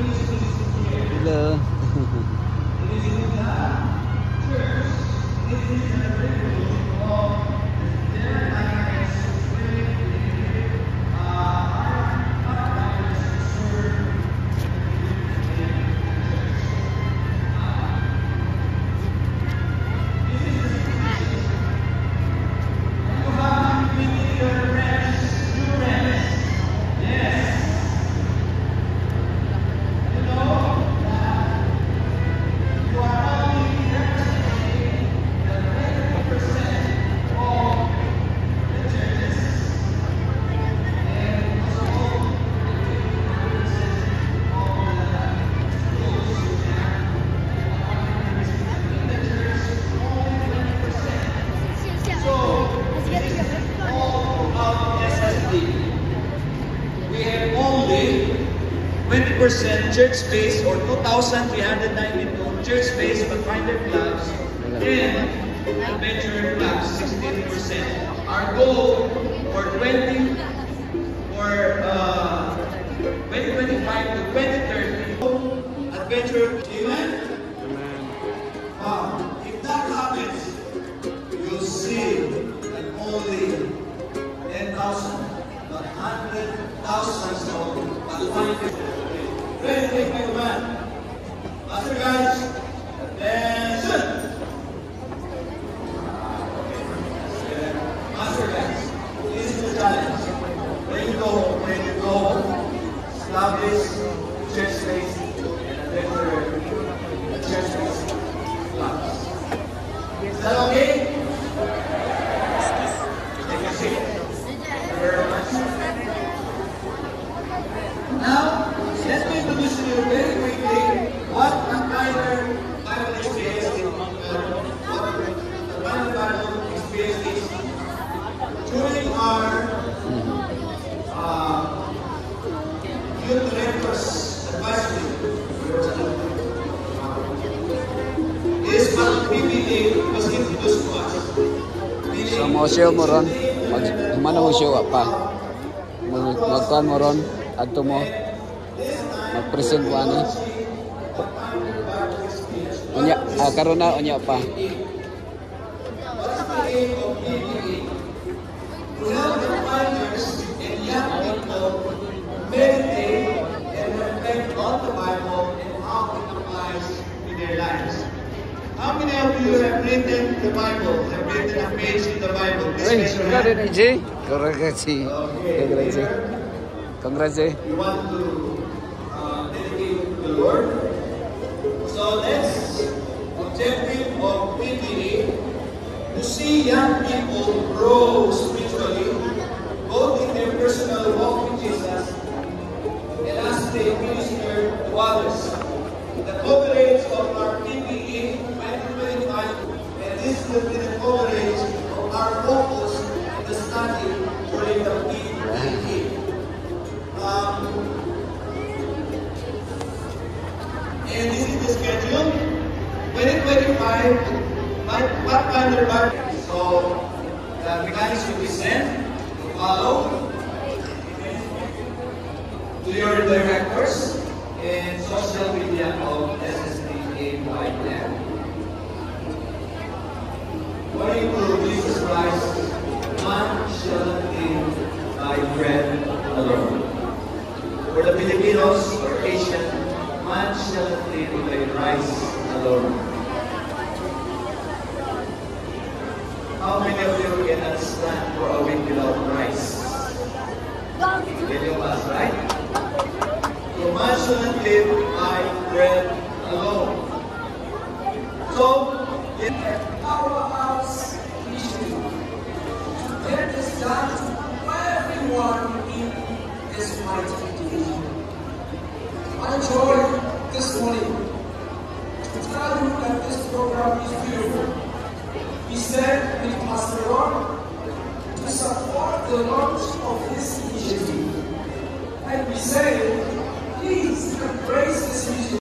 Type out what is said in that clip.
Hello. We have only 20% church space or 2,392 church space for finder clubs and adventure clubs 16%. Our goal for 2025 to 2030 adventure. Amen. If that happens, you'll see that only 10,000. 100,000 Ready to take my command. Master guys, attention. Master guys, this is the challenge. When you go home, establish church space and adventure church space class. Is that okay? Take a seat. Very much. Now, let me introduce to you very quickly what Finder Bible experience is. What the Bible experience is. During our youth directors advisory, this PPA was introduced to us. So mo show mo ron. Mana mo show apa? Magkuhan mo ron. Adto mo mag-present mo ani. Unya karon na unya pa. Meditate and reflect on the Bible and how it applies in their lives. How many of you have written the Bible? Have written a page in the Bible? Congrats, You want to dedicate to the Lord? So that's objective of PPA, to see young people grow spiritually, both in their personal walk with Jesus and as they minister to others. The coverage of our PPA 2025, and this will be the coverage of our focus in the study during the PPA. And this is the schedule. 2025, Pathfinder Bible. So the guys will be sent to follow to your directors and social media of SSDA by them. According to Jesus Christ, man shall not live by bread alone. For the Filipinos or Asian, man shall not live by rice alone. How many of you cannot stand for a week without rice? Many of us, right? So man shall not live by bread alone. So, in our house issue, get this done by everyone in this mighty division. I enjoyed this morning to tell you that this program is beautiful. We said with Pastor Ron to support the launch of this initiative. And we say